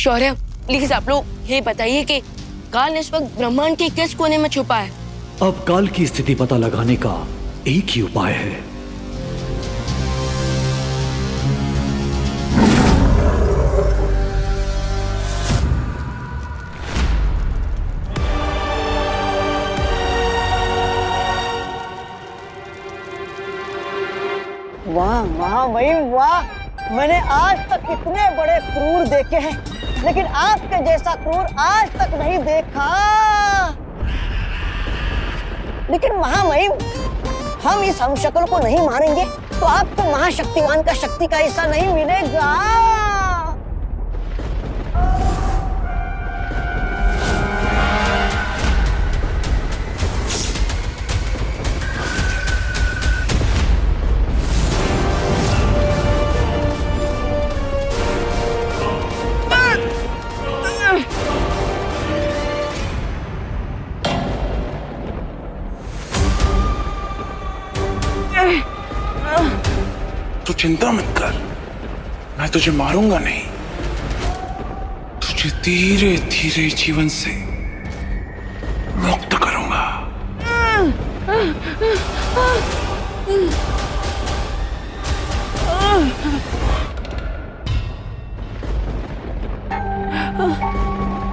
शौर्य, please आप लोग ये बताइए कि काल इस वक्त ब्रह्मांड के किस कोने में छुपा है? अब काल की स्थिति पता लगाने का एक ही उपाय है। वाह वाह भाई वाह, मैंने आज तक इतने बड़े क्रूर देखे हैं, लेकिन आपके जैसा क्रूर आज तक नहीं देखा। लेकिन महामहिम, हम इस हमशक्ल को नहीं मारेंगे तो आपको महाशक्तिमान का शक्ति का हिस्सा नहीं मिलेगा। तू चिंता मत कर, मैं तुझे मारूंगा नहीं, तुझे धीरे धीरे जीवन से मुक्त करूंगा।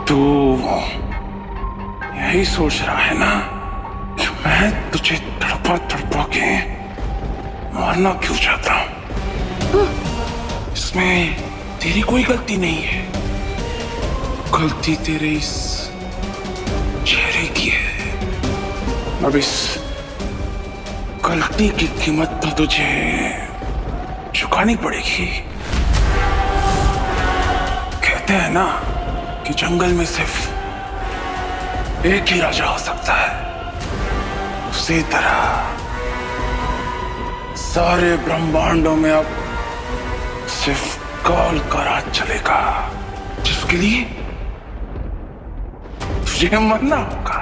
तू यही सोच रहा है ना कि मैं तुझे तड़पा तड़पा के मारना क्यों चाहता हूं? इसमें तेरी कोई गलती नहीं है, गलती तेरे इस चेहरे की है। अब इस गलती की कीमत तो तुझे चुकानी पड़ेगी। कहते हैं ना कि जंगल में सिर्फ एक ही राजा हो सकता है, उसी तरह सारे ब्रह्मांडों में अब सिर्फ काल का राज चलेगा, जिसके लिए तुझे मरना होगा।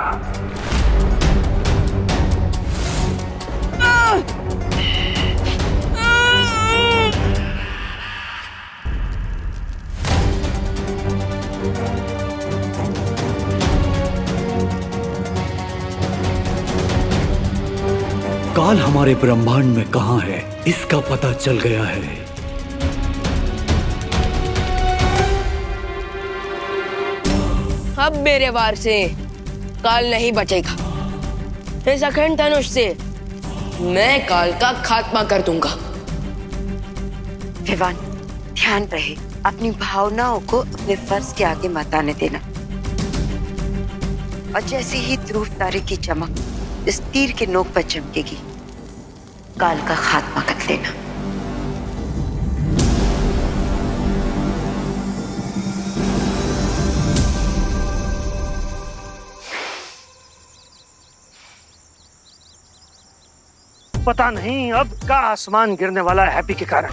काल हमारे ब्रह्मांड में कहां है, इसका पता चल गया है। अब मेरे वार से काल नहीं बचेगा। इस अखंड धनुष से मैं काल का खात्मा कर दूंगा। विवान, ध्यान रहे, अपनी भावनाओं को अपने फर्ज के आगे मत आने देना। और जैसे ही ध्रुव तारे की चमक इस तीर के नोक पर चमकेगी, काल का खात्मा कर देना। पता नहीं अब का आसमान गिरने वाला है हैप्पी के कारण।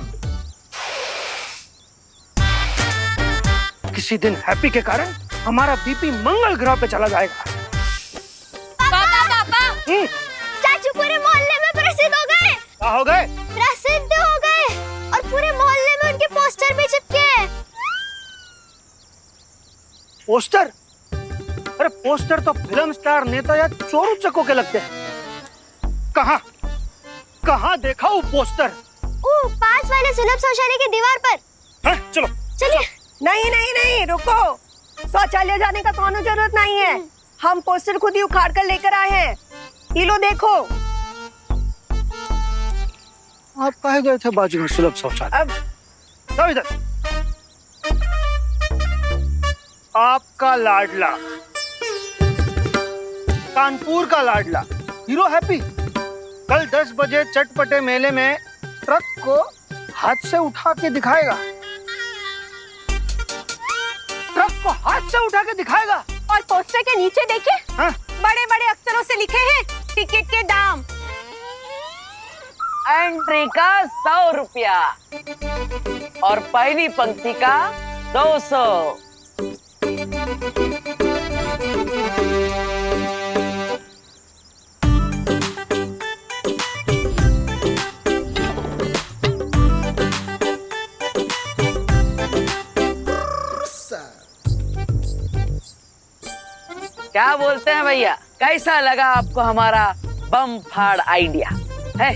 किसी दिन हैप्पी के कारण हमारा बीपी मंगल ग्रह पे चला जाएगा। पापा चाचू पूरे मोहल्ले में प्रसिद्ध हो गए। क्या हो गए? प्रसिद्ध हो गए और पूरे मोहल्ले में उनके पोस्टर भी चिपके हैं। पोस्टर? अरे पोस्टर तो फिल्म स्टार, नेता या चोर उचकों के लगते हैं। कहाँ देखा वो पोस्टर? पास वाले सुलभ शौचालय की दीवार पर। हाँ, चलो चलिए। नहीं, रुको। शौचालय जाने का कोनो जरूरत नहीं है। हम पोस्टर खुद ही उखाड़ कर लेकर आए हैं। ये लो देखो। आप कहे गए थे बाजू में सुलभ शौचालय? अब जाओ इधर। आपका लाडला, कानपुर का लाडला हीरो हैप्पी कल 10 बजे चटपटे मेले में ट्रक को हाथ से उठा के दिखाएगा। ट्रक को हाथ से उठा के दिखाएगा। और पोस्टर के नीचे देखिए, हाँ? बड़े बड़े अक्षरों से लिखे हैं टिकट के दाम। एंट्री का 100 रुपया और पहली पंक्ति का 200। क्या बोलते हैं भैया, कैसा लगा आपको हमारा बम फाड़ आइडिया है?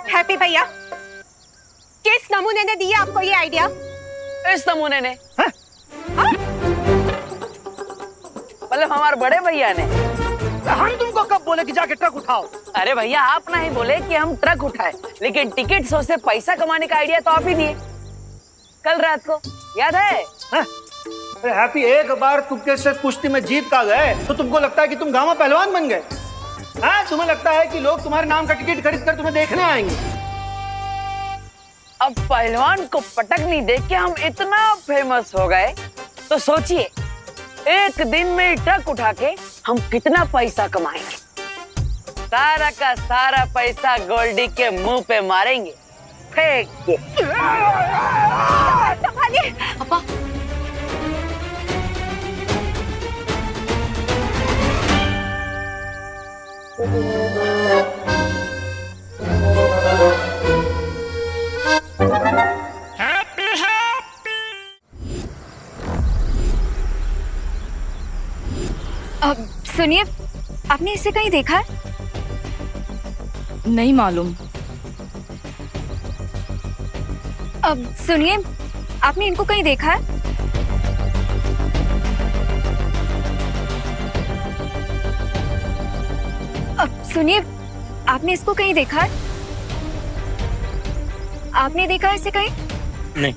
हैप्पी भैया, किस नमूने ने दिया आपको ये आइडिया? इस नमूने ने, मतलब हमारे बड़े भैया ने। हम तुमको कब बोले कि जाके ट्रक उठाओ? अरे भैया, आप नहीं बोले कि हम ट्रक उठाए, लेकिन टिकट शो से पैसा कमाने का आइडिया तो आप ही दिए कल रात को, याद है? अरे हैप्पी, एक बार तुक्के से कुश्ती में जीत का गए तो तुमको लगता है कि तुम गांव पहलवान बन गए? हाँ, तुम्हें लगता है कि लोग तुम्हारे नाम का टिकट खरीद कर तुम्हें देखने आएंगे? अब पहलवान को पटकनी देख के हम इतना फेमस हो गए, तो सोचिए एक दिन में ट्रक उठा के हम कितना पैसा कमाएंगे। सारा का सारा पैसा गोल्डी के मुंह पे मारेंगे, फेंक के। पापा, अब सुनिए, आपने इसे कहीं देखा है? नहीं मालूम। अब सुनिए, आपने इनको कहीं देखा है? अब सुनिए, आपने इसको कहीं देखा है? आपने देखा है इसे कहीं? नहीं।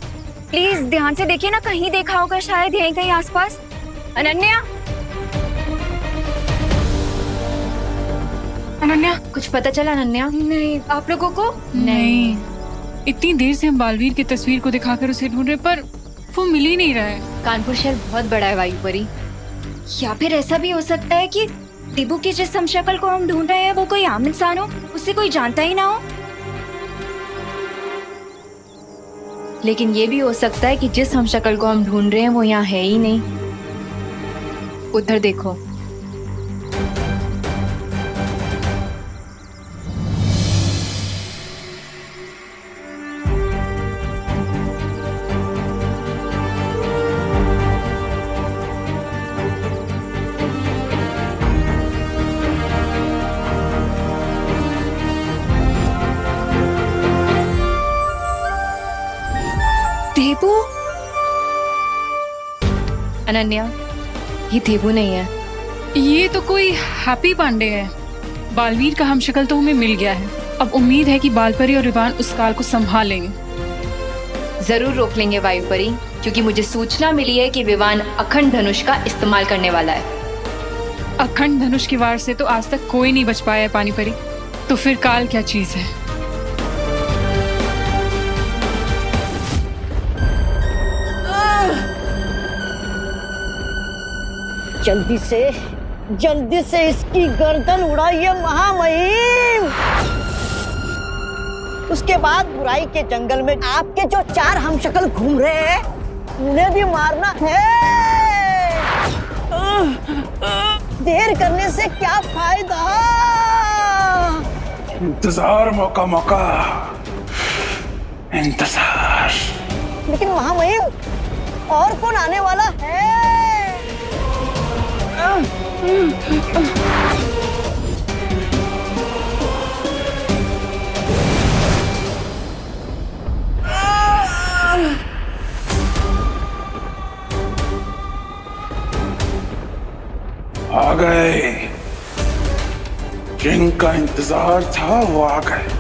प्लीज ध्यान से देखिए ना, कहीं देखा होगा शायद, यहीं कहीं आसपास। अनन्या, अनन्या, कुछ पता चला अनन्या? नहीं, आप लोगों को? नहीं। इतनी देर से हम बालवीर की तस्वीर को दिखाकर उसे ढूंढ रहे, पर वो मिल ही नहीं रहा है। कानपुर शहर बहुत बड़ा है वायुपरी, या फिर ऐसा भी हो सकता है कि टिबू की जिस हम शक्ल को हम ढूंढ रहे हैं वो कोई आम इंसान हो, उसे कोई जानता ही ना हो। लेकिन ये भी हो सकता है कि जिस हम शक्ल को हम ढूंढ रहे हैं वो यहाँ है ही नहीं। उधर देखो। देबू? अनन्या, ये देबू नहीं है। ये तो कोई हैप्पी पांडे है। बालवीर का हम शक्ल तो हमें मिल गया है। अब उम्मीद है कि बालपरी और रिवान उस काल को संभाल लेंगे। जरूर रोक लेंगे वायुपरी, क्योंकि मुझे सूचना मिली है कि विवान अखंड धनुष का इस्तेमाल करने वाला है। अखंड धनुष की वार से तो आज तक कोई नहीं बच पाया है पानीपरी, तो फिर काल क्या चीज है? जल्दी से इसकी गर्दन उड़ाइए महामहिम। उसके बाद बुराई के जंगल में आपके जो 4 हमशक्ल घूम रहे हैं उन्हें भी मारना है। देर करने से क्या फायदा? इंतजार मौका मौका इंतजार। लेकिन महामहिम और कौन आने वाला है? आ गए, जिनका इंतजार था वो आ गए।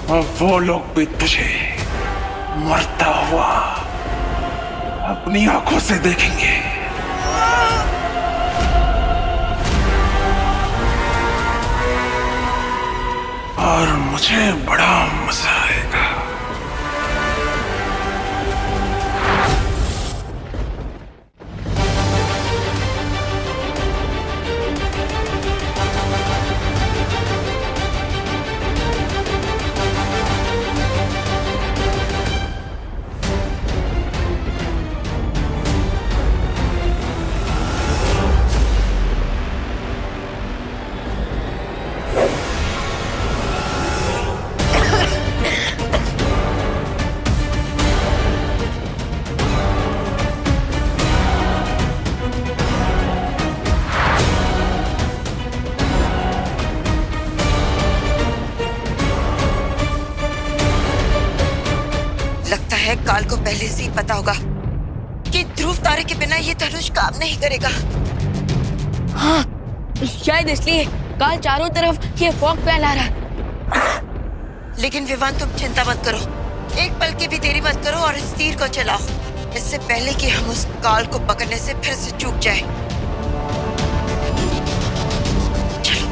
अब वो लोग भी तुझे मरता हुआ अपनी आंखों से देखेंगे। और मुझे बड़ा मजा आएगा। पहले से ही पता होगा कि ध्रुव तारे के बिना ये धनुष काम नहीं करेगा। हाँ, शायद इसलिए काल चारों तरफ ये फॉग फैला रहा है। लेकिन विवान तुम चिंता मत करो, एक पल की भी देरी मत करो और इस तीर को चलाओ, इससे पहले कि हम उस काल को पकड़ने से फिर से चूक जाए। चलो।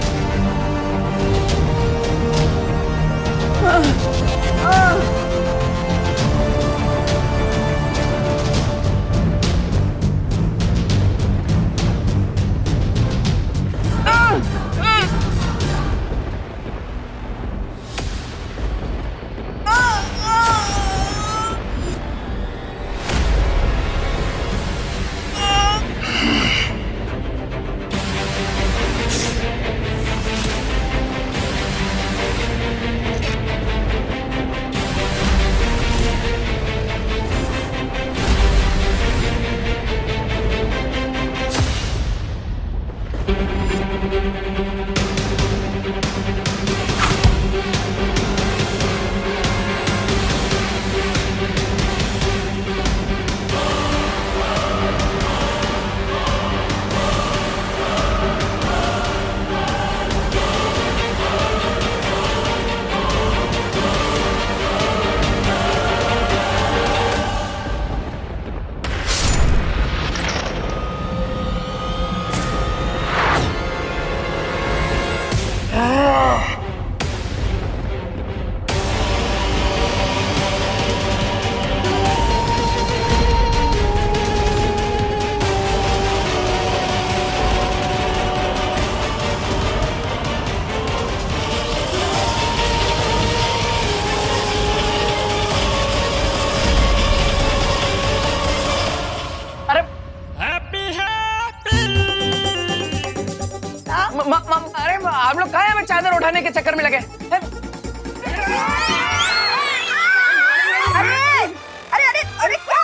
अरे आप लोग कहाँ हैं? चादर उठाने के चक्कर में लगे। अरे अरे अरे अरे क्या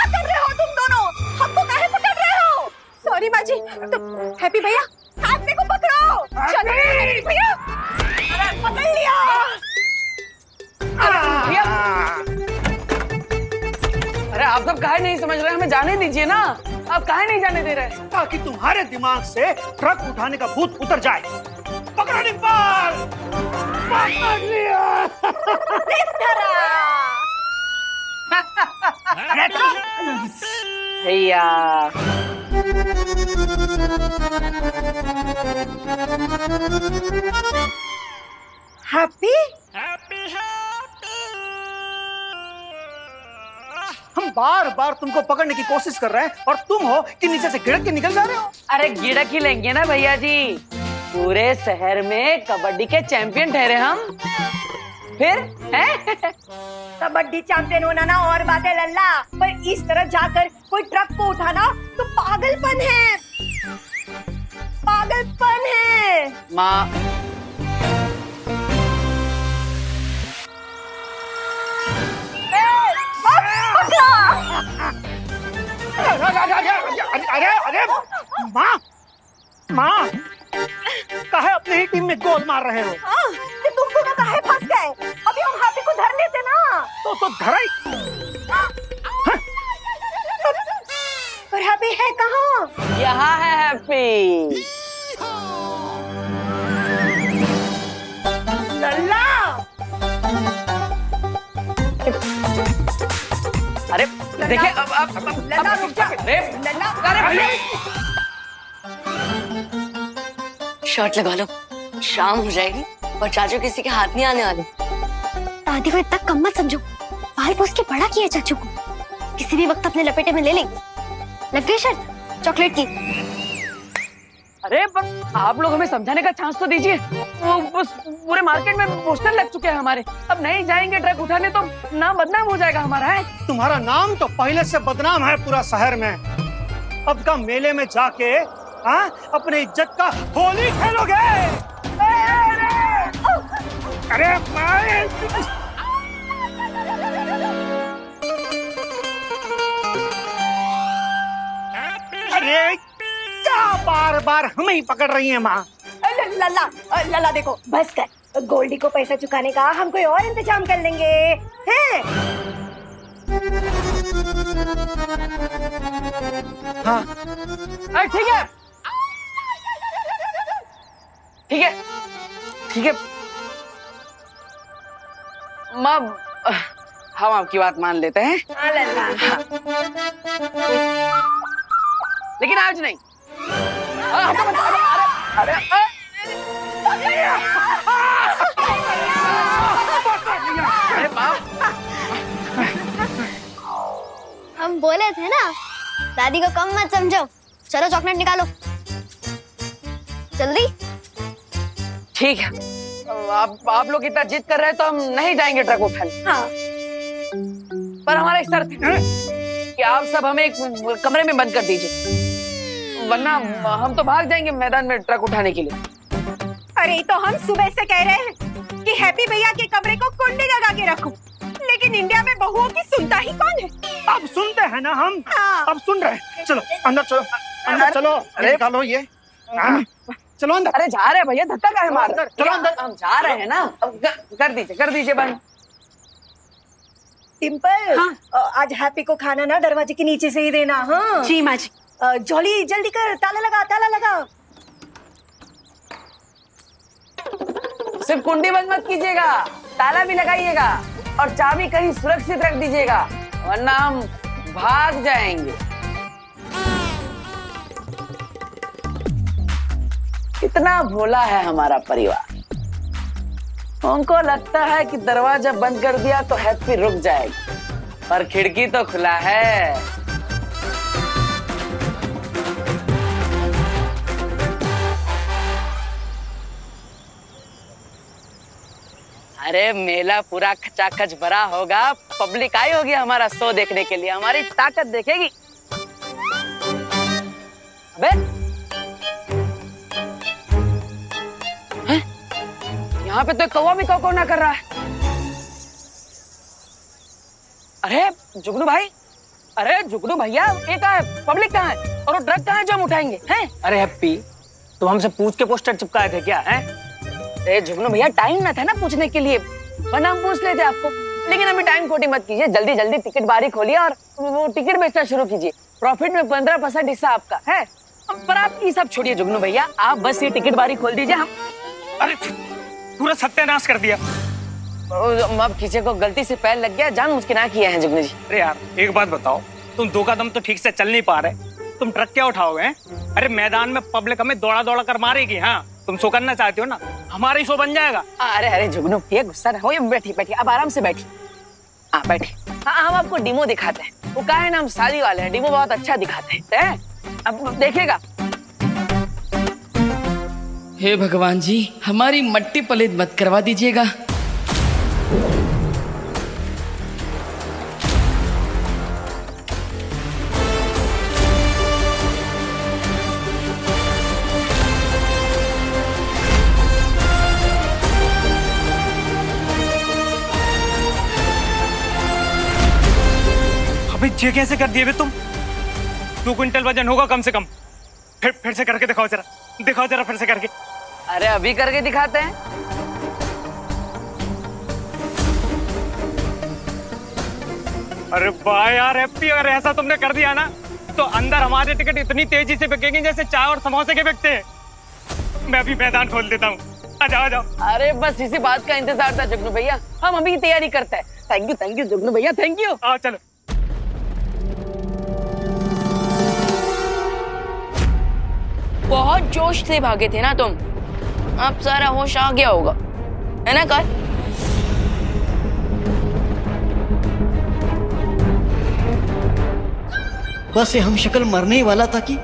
कर रहे हो तुम दोनों? हमको काहे पकड़ रहे हो? सॉरी बाजी। तो हैप्पी भैया हाथ में को पकड़ो। चलो हैप्पी भैया, अरे पकड़ लिया। अरे आप सब काहे नहीं समझ रहे? हमें जाने दीजिए ना, आप काहे नहीं जाने दे रहे? ताकि तुम्हारे दिमाग से ट्रक उठाने का भूत उतर जाए। पकड़ो निपाल, पकड़ लिया। भैया हैप्पी, हम बार बार तुमको पकड़ने की कोशिश कर रहे हैं और तुम हो कि नीचे से गिड़क के निकल जा रहे हो। अरे गिड़क ही लेंगे ना भैया जी, पूरे शहर में कबड्डी के चैंपियन ठहरे हम। फिर हैं? कबड्डी चैंपियन होना ना और बात है लल्ला, पर इस तरह जाकर कोई ट्रक को उठाना तो पागलपन है, पागलपन है। माँ अरे अरे माँ, माँ काहे अपनी ही टीम में गोल मार रहे हो? कि तुम दोनों काहे फंस गए? अभी हम हाथी को धर लेते ना। तो धरा ही। पर हैप्पी है कहाँ? यहाँ है हैप्पी। लल्ला अरे देखिए अब लल्ला रुक जा। अरे लल्ला अरे शर्ट लगा लो, शाम हो जाएगी और चाचू किसी के हाथ नहीं आने वाले। दादी को इतना कम मत समझो, बाल पोस के बड़ा किया चाचू को, किसी भी वक्त अपने लपेटे में ले लेंगे। लग गई शर्त चॉकलेट की। अरे पर आप लोग हमें समझाने का चांस तो दीजिए। वो बस पूरे मार्केट में पोस्टर लग चुके हैं हमारे, अब नहीं जाएंगे ट्रक उठाने तो नाम बदनाम हो जाएगा हमारा। है तुम्हारा नाम तो पहले से बदनाम है पूरा शहर में। अब का मेले में जाके हाँ अपने इज्जत का होली खेलोगे। अरे अरे क्या बार बार हमें ही पकड़ रही है माँ? लल्ला लल्ला देखो, बस कर, गोल्डी को पैसा चुकाने का हम कोई और इंतजाम कर लेंगे हैं? हाँ ठीक है ठीक है ठीक है, माँ हम आपकी बात मान लेते हैं, लेकिन आज नहीं। अरे अरे बाप, हम बोले थे ना, दादी को कम मत समझो। चलो चॉकलेट निकालो जल्दी। ठीक है, आप लोग इतना जिद कर रहे हैं तो हम नहीं जाएंगे ट्रक उठाने। हाँ। पर हमारा एक शर्त है कि आप सब हमें एक कमरे में बंद कर दीजिए, वरना हम तो भाग जाएंगे मैदान में ट्रक उठाने के लिए। अरे तो हम सुबह से कह रहे हैं कि हैप्पी भैया के कमरे को कुंडी लगा के रखो, लेकिन इंडिया में बहुओं की सुनता ही कौन है? अब सुनते हैं ना हम। हाँ। अब सुन रहे हैं। चलो अंदर चलो, अंदर चलो। अरे निकालो ये। हाँ, चलो अंदर। अरे जा रहे हैं भैया, धक्का काहे मार रहे हैं? चलो अंदर। हम जा रहे हैं ना, अब कर दीजिए बंद। डिम्पल, आज हैप्पी को खाना ना दरवाजे के नीचे से ही देना। हाँ जी माँ जी। जॉली जल्दी कर, ताला लगा, ताला लगा। सिर्फ कुंडी बंद मत कीजिएगा, ताला भी लगाइएगा और चाबी कहीं सुरक्षित रख दीजिएगा, वरना हम भाग जाएंगे। कितना भोला है हमारा परिवार। उनको लगता है कि दरवाजा बंद कर दिया तो हैप्पी रुक जाएगी, पर खिड़की तो खुला है। अरे मेला पूरा खचाखच भरा होगा, पब्लिक आई होगी हमारा शो देखने के लिए, हमारी ताकत देखेगी। अबे हैं? यहाँ पे तो कौवा भी कौ ना कर रहा है। अरे जुगनू भाई, अरे जुगनू भैया, ये कहाँ है? पब्लिक कहाँ है? और वो ट्रक कहाँ है जो हम उठाएंगे? हैं? अरे हैप्पी, तुम हमसे पूछ के पोस्टर चिपकाए थे क्या? है अरे जुगनू भैया, टाइम ना था ना पूछने के लिए, वरना हम पूछ लेते आपको। लेकिन अभी टाइम खोटी मत कीजिए, जल्दी जल्दी टिकट बारी खोलिए और वो टिकट बेचना शुरू कीजिए। प्रॉफिट में 15% हिस्सा आपका है। पर आप ये सब छोड़िए जुगनू भैया, आप बस ये टिकट बारी खोल दीजिए। हम अरे पूरा सत्यानाश कर दिया। अब किसी को गलती से पैर लग गया, जानबूझ के ना किया है जुगनू जी। अरे यार एक बात बताओ, तुम दो कदम तो ठीक से चल नहीं पा रहे, तुम ट्रक क्या उठाओगे? हैं? अरे मैदान में पब्लिक हमें दौड़ा दौड़ा कर मारेगी। हाँ, तुम शो करना चाहते हो ना, हमारा ही शो बन जाएगा। अरे अरे जुगनू भैया, गुस्सा ना हो, बैठी बैठी, अब आराम से बैठी। हाँ बैठी। हाँ, हम आपको डिमो दिखाते हैं। वो कहा है ना, हम शादी वाले हैं, डिमो बहुत अच्छा दिखाते हैं। अब देखिएगा। हे भगवान जी, हमारी मट्टी पलित मत करवा दीजिएगा। अबे ये कैसे कर दिए बे तुम? 2 क्विंटल वजन होगा कम से कम। फिर से करके दिखाओ जरा, दिखाओ जरा फिर से करके। अरे अभी करके दिखाते हैं। अरे वाह यार हैप्पी, अगर ऐसा तुमने कर दिया ना तो अंदर हमारे टिकट इतनी तेजी से बिकेंगे जैसे चाय और समोसे के बिकते हैं। मैं अभी मैदान खोल देता हूँ, आ जाओ आ जाओ। अरे बस इसी बात का इंतजार था जुगनू भैया, हम अभी की तैयारी करते हैं। थैंक यू जुगनू भैया, थैंक यू। आओ चलो। बहुत जोश से भागे थे ना तुम, अब सारा होश आ गया होगा, है ना कल? बस ये हम शक्ल मरने ही वाला था कि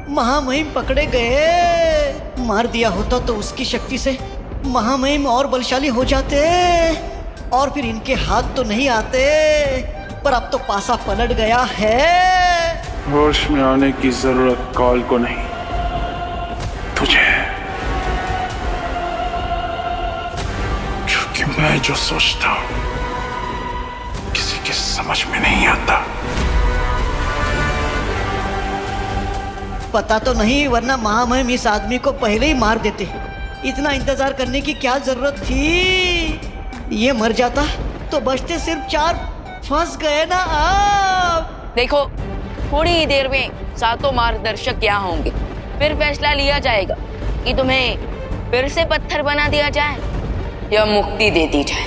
महामहिम पकड़े गए। मार दिया होता तो उसकी शक्ति से महामहिम और बलशाली हो जाते और फिर इनके हाथ तो नहीं आते, पर अब तो पासा पलट गया है। होश में आने की जरूरत काल को नहीं, तुझे। क्योंकि मैं जो सोचता हूं किसी के समझ में नहीं आता। पता तो नहीं, वरना महामहिम इस आदमी को पहले ही मार देते। इतना इंतजार करने की क्या जरूरत थी? ये मर जाता तो बचते सिर्फ फंस गए ना आप। देखो, थोड़ी ही देर में सातों मार्गदर्शक यहाँ होंगे, फिर फैसला लिया जाएगा कि तुम्हें फिर से पत्थर बना दिया जाए या मुक्ति दे दी जाए।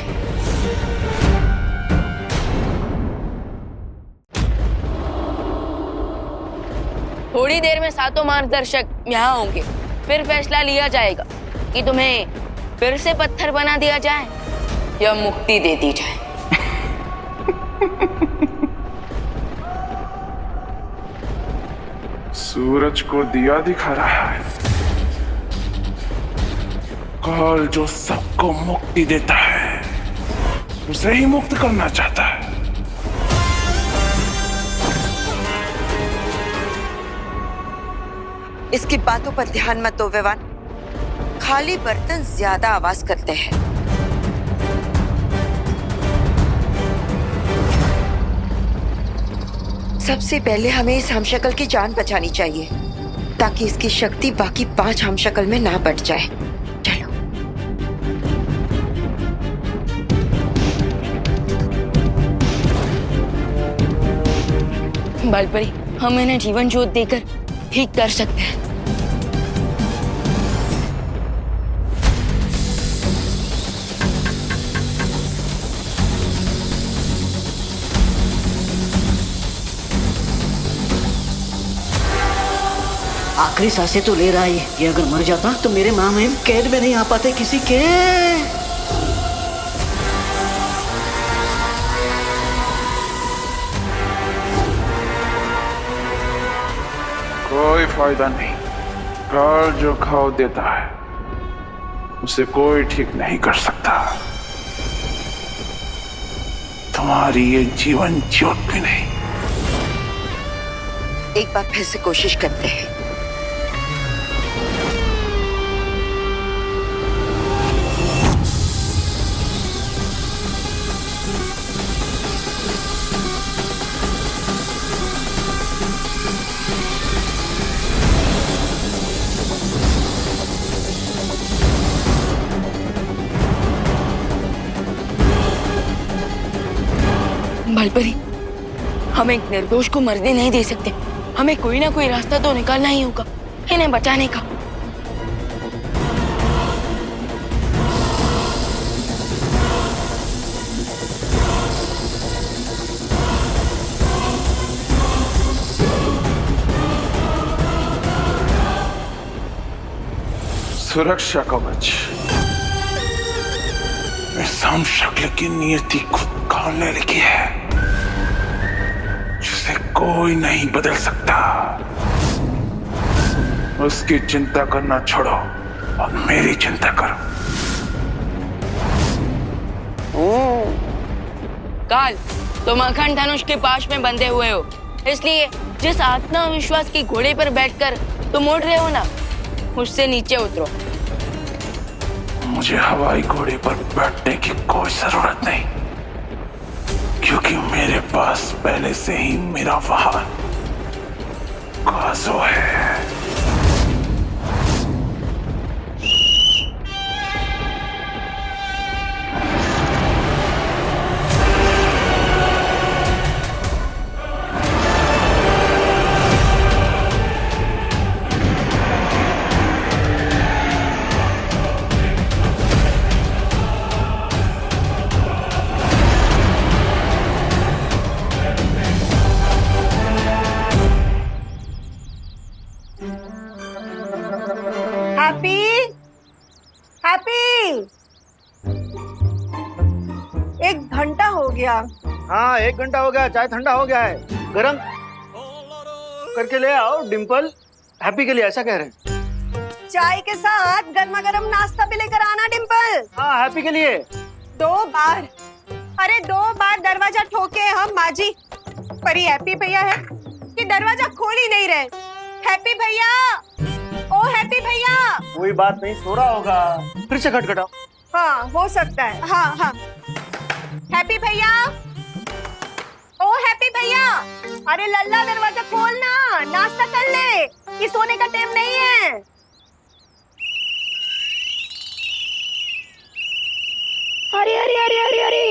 थोड़ी देर में सातों मार्गदर्शक यहाँ होंगे, फिर फैसला लिया जाएगा कि तुम्हें फिर से पत्थर बना दिया जाए या मुक्ति दे दी जाए। सूरज को दिया दिखा रहा है। काल जो सबको मुक्ति देता है, उसे ही मुक्त करना चाहता है। इसकी बातों पर ध्यान मत दो विवान। खाली बर्तन ज्यादा आवाज करते हैं। सबसे पहले हमें इस हमशक्ल की जान बचानी चाहिए, ताकि इसकी शक्ति बाकी 5 हमशक्ल में ना बढ़ जाए। चलो। बालपरी, हम इन्हें जीवन ज्योत देकर ठीक कर सकते हैं। आखिरी सांसें तो ले रहा है ये अगर मर जाता तो मेरे माँ महिम कैद में नहीं आ पाते किसी के। कोई फायदा नहीं। काल जो घाव देता है, उसे कोई ठीक नहीं कर सकता। तुम्हारी ये जीवन ज्योत भी नहीं। एक बार फिर से कोशिश करते हैं। बालपरी, हम एक निर्दोष को मरने नहीं दे सकते। हमें कोई ना कोई रास्ता तो निकालना ही होगा इन्हें बचाने का। सुरक्षा कवच। इस हमशक्ल की नियति खुद काल ने लिखी है, जिसे कोई नहीं बदल सकता। उसकी चिंता करना छोड़ो और मेरी चिंता करो। काल, तुम अखंड धनुष के पाश में बंधे हुए हो, इसलिए जिस आत्मविश्वास की घोड़े पर बैठकर तुम उड़ रहे हो ना, उससे नीचे उतरो। मुझे हवाई घोड़े पर बैठने की कोई जरूरत नहीं, क्योंकि मेरे पास पहले से ही मेरा वाहन काजो है। एक घंटा हो गया। हाँ, 1 घंटा हो गया। चाय ठंडा हो गया है, गरम करके ले आओ। डिम्पल हैप्पी के लिए ऐसा कह रहे हैं। चाय के साथ गर्मा गर्म नाश्ता भी लेकर आना डिम्पल। हाँ, हैप्पी के लिए। 2 बार, अरे 2 बार दरवाजा ठोके हम माजी, पर ये हैप्पी भैया है कि दरवाजा खोल ही नहीं रहे। हैप्पी भैया, ओ हैप्पी भैया। कोई बात नहीं, सो रहा होगा। फिर से खटखटाओ। हाँ, हो सकता है। हाँ हाँ, हैप्पी भैया, ओ हैप्पी भैया, अरे लल्ला दरवाजा खोलना, नाश्ता कर ले, ये सोने का टाइम नहीं है। अरे अरे अरे अरे अरे,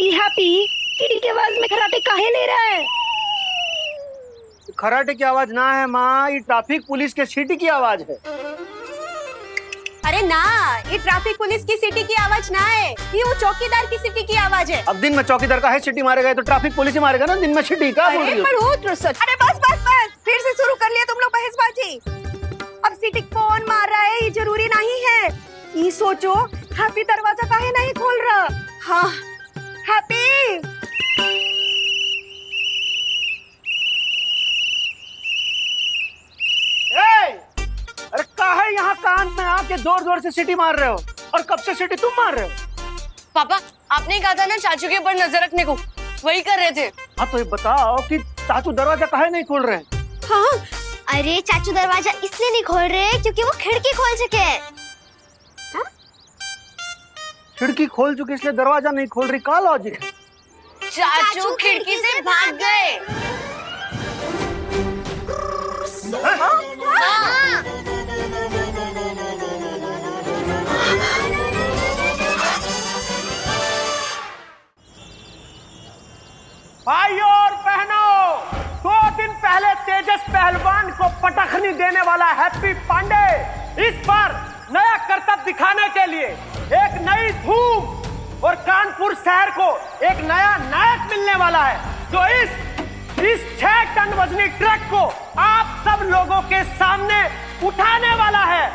ई हैप्पी सीटी की आवाज में खराटे काहे ले रहा है? खराटे की आवाज ना है माँ, ये ट्रैफिक पुलिस के सीटी की आवाज है। अरे ना, ये ट्रैफिक पुलिस की सीटी की आवाज ना है, ये वो चौकीदार की सीटी की आवाज है। अब दिन में चौकीदार का है सीटी मारेगा तो ट्रैफिक पुलिस ही मारेगा ना, दिन में सीटी का बोल रही हो? अरे बस बस बस, फिर से शुरू कर लिया तुम लोग बहसबाजी। अब सीटी कौन मार रहा है ये जरूरी नहीं है, ये सोचो हैप्पी दरवाजा काहे नहीं खोल रहा। हाँ हैप्पी, अरे काहे यहाँ कान में आके जोर जोर से सीटी मार रहे हो, और कब से सीटी तुम मार रहे हो? पापा आपने कहा था ना चाचू के ऊपर नजर रखने को, वही कर रहे थे। हाँ तो ये बताओ कि चाचू दरवाजा काहे नहीं खोल रहे? हाँ अरे चाचू दरवाजा इसलिए नहीं खोल रहे क्योंकि वो खिड़की खोल चुके हैं। खिड़की खोल चुके इसलिए दरवाजा नहीं खोल रही, का लॉजिक है? चाचू खिड़की से भाग गए। भाइयों और बहनों, 2 दिन पहले तेजस पहलवान को पटखनी देने वाला हैप्पी पांडे इस बार नया करतब दिखाने के लिए एक नई धूम और कानपुर शहर को एक नया नायक मिलने वाला है, जो इस 6 टन वजनी ट्रक को आप सब लोगों के सामने उठाने वाला है।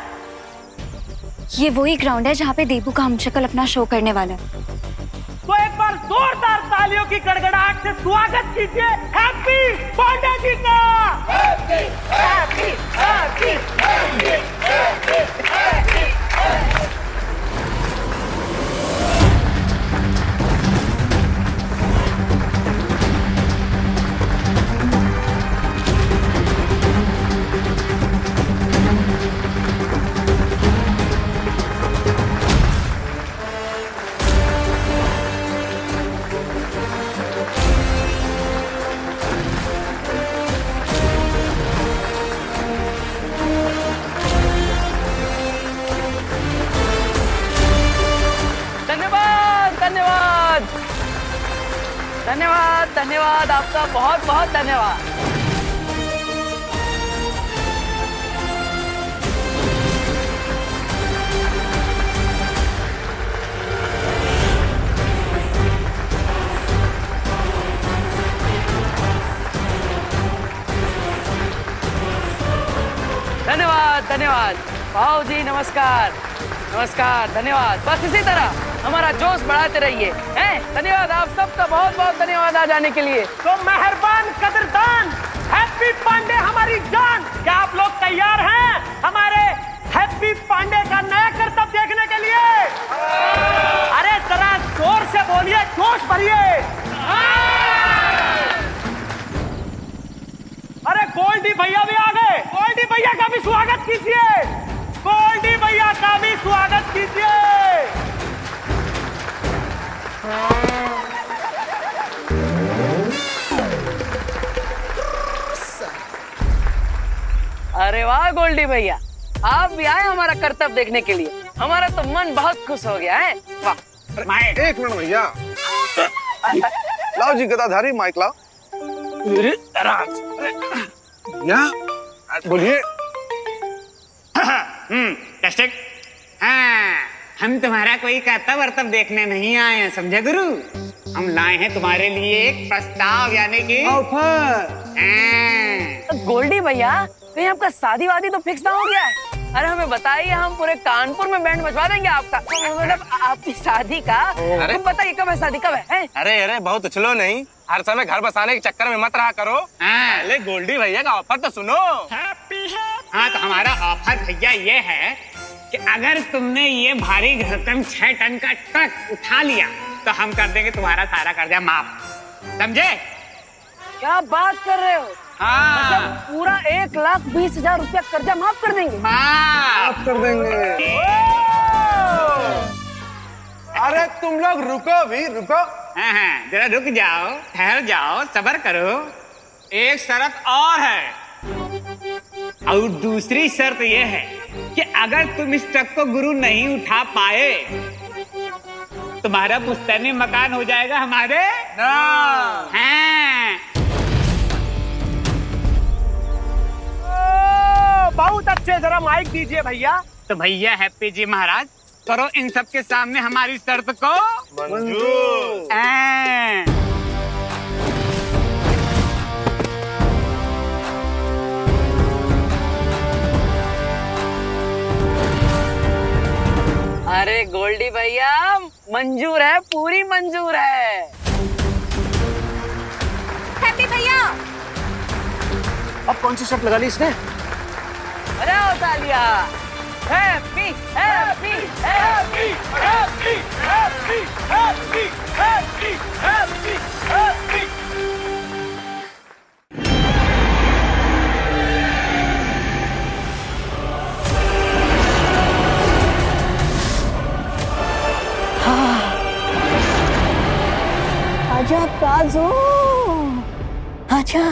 ये वही ग्राउंड है जहाँ पे देबू का हमशक्ल अपना शो करने वाला है। तो एक बार जोरदार तालियों की गड़गड़ाहट से स्वागत कीजिए हैप्पी पांडे जी का। Happy happy happy happy happy happy. धन्यवाद धन्यवाद, आपका बहुत बहुत धन्यवाद। धन्यवाद धन्यवाद भाऊ जी, नमस्कार नमस्कार, धन्यवाद। बस इसी तरह हमारा जोश बढ़ाते रहिए। हैं? धन्यवाद आप सबका बहुत बहुत धन्यवाद आ जाने के लिए। तो मेहरबान कदरदान हैप्पी पांडे हमारी जान, क्या आप लोग तैयार हैं हमारे हैप्पी पांडे का नया करतब देखने के लिए? अरे जरा जोर से बोलिए, जोश भरिए। अरे गोल्डी भैया भी आ गए, गोल्डी भैया का भी स्वागत कीजिए, गोल्डी भैया का भी स्वागत कीजिए। अरे वाह गोल्डी भैया, आप भी आए हमारा करतब देखने के लिए, हमारा तो मन बहुत खुश हो गया है। वाह। एक मिनट भैया, लाओ जी गदाधारी माइक लाओ। बोलिए। टेस्टिंग। हाँ, हम तुम्हारा कोई करतब वर्तब देखने नहीं आए हैं, समझे गुरु। हम लाए हैं तुम्हारे लिए एक प्रस्ताव, यानी कि ऑफर। गोल्डी भैया, कहीं आपका शादी वादी तो फिक्स ना हो गया है? अरे हमें बताइए, हम पूरे कानपुर में बैंड बजवा देंगे आपका, मतलब आपकी शादी का। तुम बताइए कब है शादी, कब है? अरे अरे बहुत उछलो नहीं, हर समय घर बसाने के चक्कर में मत रहा करो। पहले गोल्डी भैया का ऑफर तो सुनो। हाँ तो हमारा ऑफर भैया ये है कि अगर तुमने ये भारी भरकम 6 टन का ट्रक उठा लिया तो हम कर देंगे तुम्हारा सारा कर्जा माफ, समझे? क्या बात कर रहे हो? हाँ। मतलब पूरा 1,20,000 रुपया कर्जा माफ कर देंगे? माफ कर देंगे। अरे तुम लोग रुको भी, रुको। हाँ, जरा रुक जाओ, ठहर जाओ, सब्र करो। एक शर्त और है, और दूसरी शर्त यह है कि अगर तुम इस ट्रक को गुरु नहीं उठा पाए तुम्हारा पुश्तैनी मकान हो जाएगा हमारे ना। हैं। बहुत अच्छे, जरा माइक दीजिए भैया। तो भैया हैप्पी जी महाराज, करो इन सब के सामने हमारी शर्त को मंजूर। अरे गोल्डी भैया, मंजूर है, पूरी मंजूर है। हैप्पी भैया, अब कौन सी शर्त लगा ली इसने? अरे तालिया। Happy happy happy happy happy happy happy happy happy. आजा काजू, आजा।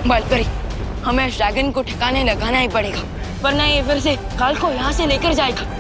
बालपरी, हमें इस ड्रैगन को ठिकाने लगाना ही पड़ेगा, वरना ये फिर से काल को यहाँ से लेकर जाएगा।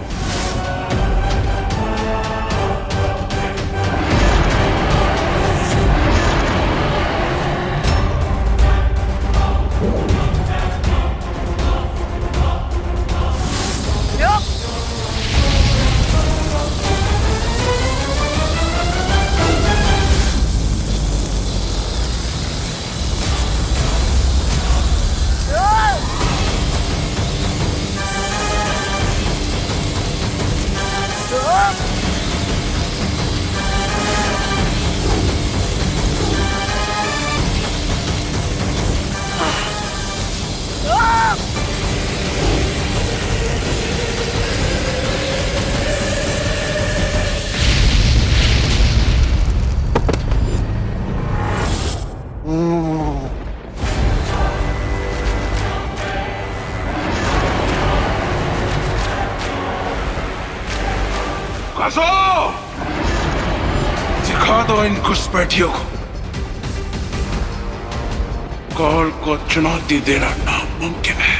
काजो, दिखा दो इन घुसपैठियों को। काल को चुनौती देना नामुमकिन है।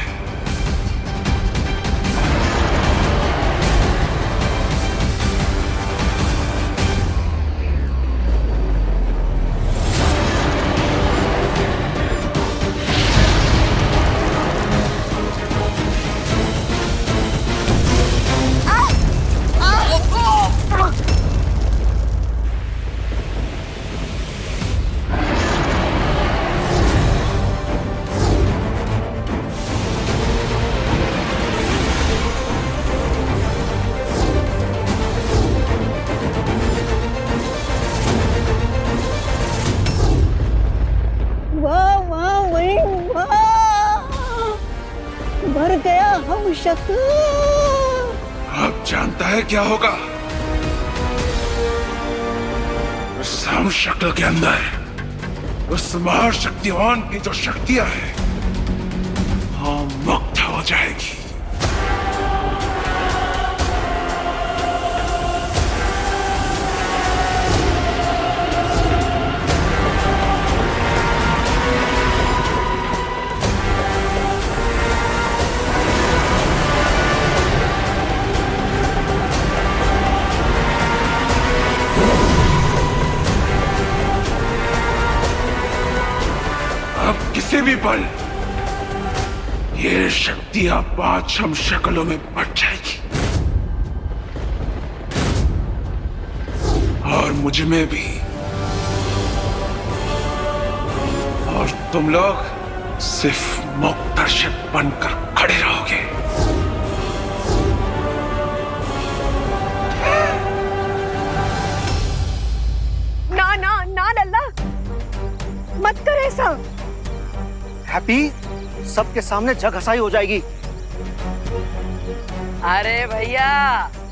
मर गया हम शक्ल। अब जानता है क्या होगा? उस हम शक्ल के अंदर उस महाशक्तिवान की जो शक्तियां हैं, हाँ, मुक्त हो जाएगी। अब किसी भी पल ये शक्तियां 5 हम शक्लों में बट जाएगी और मुझ में भी, और तुम लोग सिर्फ मुक्तदर्शक बनकर खड़े रहोगे। ना ना ना लल्ला, मत कर ऐसा। हैप्पी, सबके सामने जग हंसाई हो जाएगी। अरे भैया,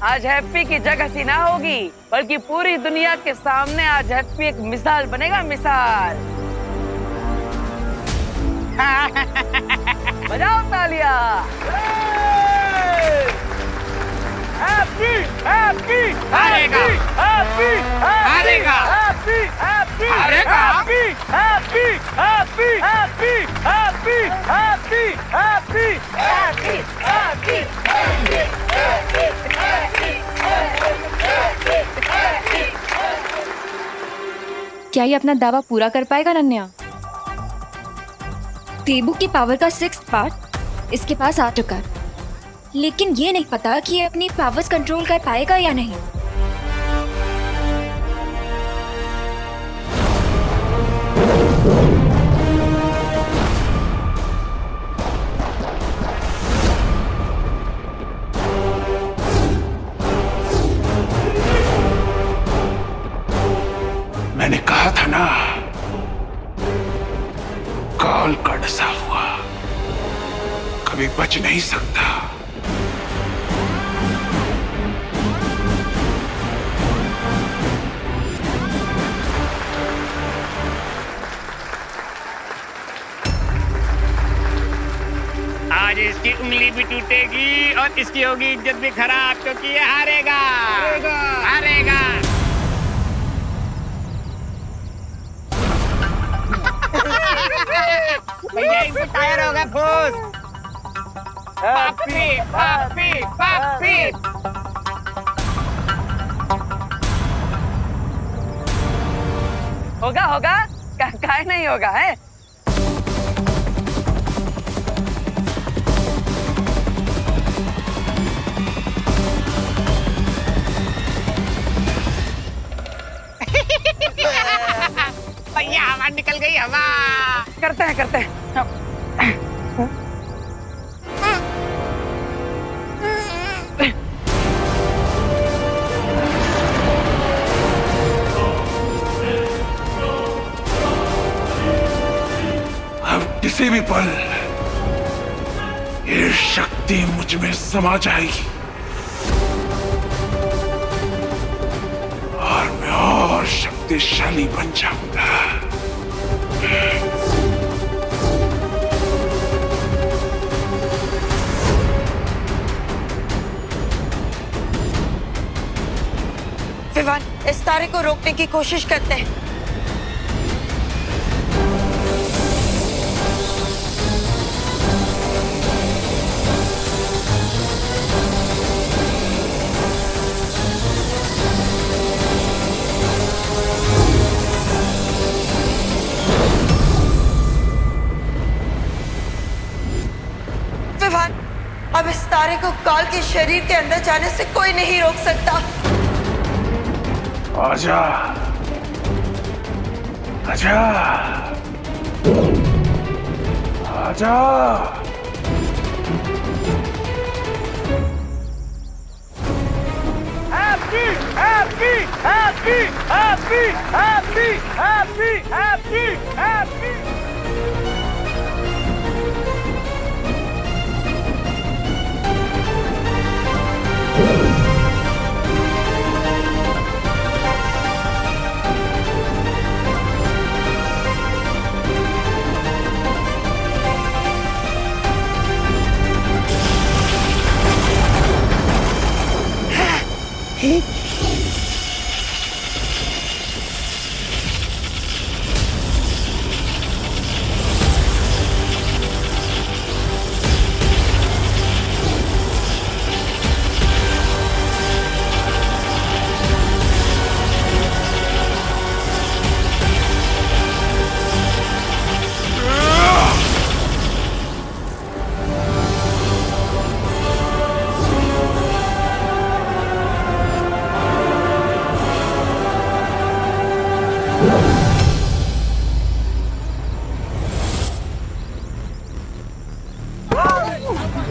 आज हैप्पी की जग हंसी ना होगी, बल्कि पूरी दुनिया के सामने आज हैप्पी एक मिसाल बनेगा, मिसाल। बजाओ तालियां। हैप्पी हैप्पी हारेगा, हैप्पी हारेगा, हैप्पी हैप्पी हारेगा, happy happy happy happy happy happy happy क्या ये अपना दावा पूरा कर पाएगा नन्या? देबू की पावर का 6th पार्ट इसके पास आ चुका है, लेकिन ये नहीं पता कि ये अपनी पावर्स कंट्रोल कर पाएगा या नहीं। मैंने कहा था ना, काल का डसा हुआ कभी बच नहीं सकता। आज इसकी उंगली भी टूटेगी और इसकी होगी इज्जत भी खराब, क्योंकि ये हारेगा हारेगा। भैया इनके टायर हो गए फूस। पापी पापी पापी। होगा होगा, काहे नहीं होगा है। भैया हवा निकल गई, हवा। करते हैं अब किसी भी पल ये शक्ति मुझ में समा जाएगी और मैं और शक्तिशाली बन जाऊंगा। विवान, इस तारे को रोकने की कोशिश करते हैं। विवान, अब इस तारे को काल के शरीर के अंदर जाने से कोई नहीं रोक सकता। आजा आजा आजा। Happy happy happy happy happy happy happy happy.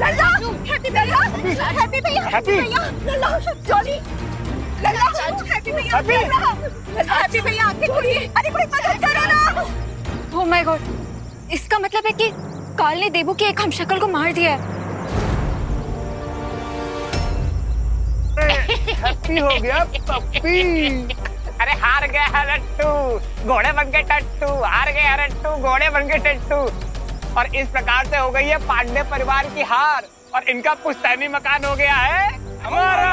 लल्ला, हैप्पी भैया, हैप्पी भैया, हैप्पी भैया, लल्ला, जॉली, लल्ला, हैप्पी भैया, लल्ला, हैप्पी भैया, आंखें खोलिए, अरे कोई मदद करो ना। ओह माय गॉड, इसका मतलब है कि काल ने देबू की एक हमशक्ल को मार दिया है। हैप्पी हो गया पप्पी। अरे हार गया है लट्टू, घोड़े बन के टट्टू। हार गए है लट्टू, घोड़े बन के टट्टू। और इस प्रकार से हो गई है पांडे परिवार की हार और इनका पुश्तैनी मकान हो गया है हमारा।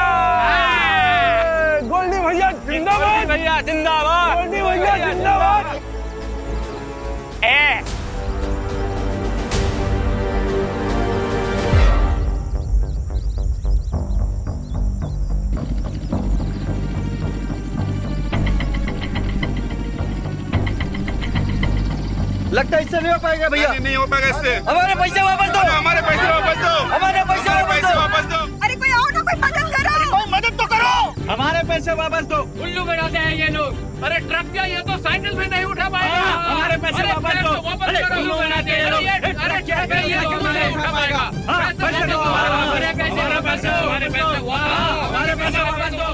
गोल्डी भैया जिंदाबाद, भैया जिंदाबाद, गोल्डी भैया जिंदाबाद। लगता है इससे नहीं हो पाएगा भैया। नहीं हो पाएगा इससे। हमारे पैसे वापस दो, हमारे पैसे वापस दो, हमारे पैसे वापस दो। अरे कोई आओ ना, कोई मदद करो। कोई मदद तो करो, हमारे पैसे वापस दो। उल्लू बनाते हैं ये लोग। अरे ट्रक क्या, ये तो साइकिल भी नहीं उठा पाएगा। हमारे पैसे वापस दो। उल्लू बनाते हैं ये लोग। अरे क्या है ये, तो नहीं उठा पाएगा। पैसे दो, हमारे पैसे वापस दो, हमारे पैसे वापस दो।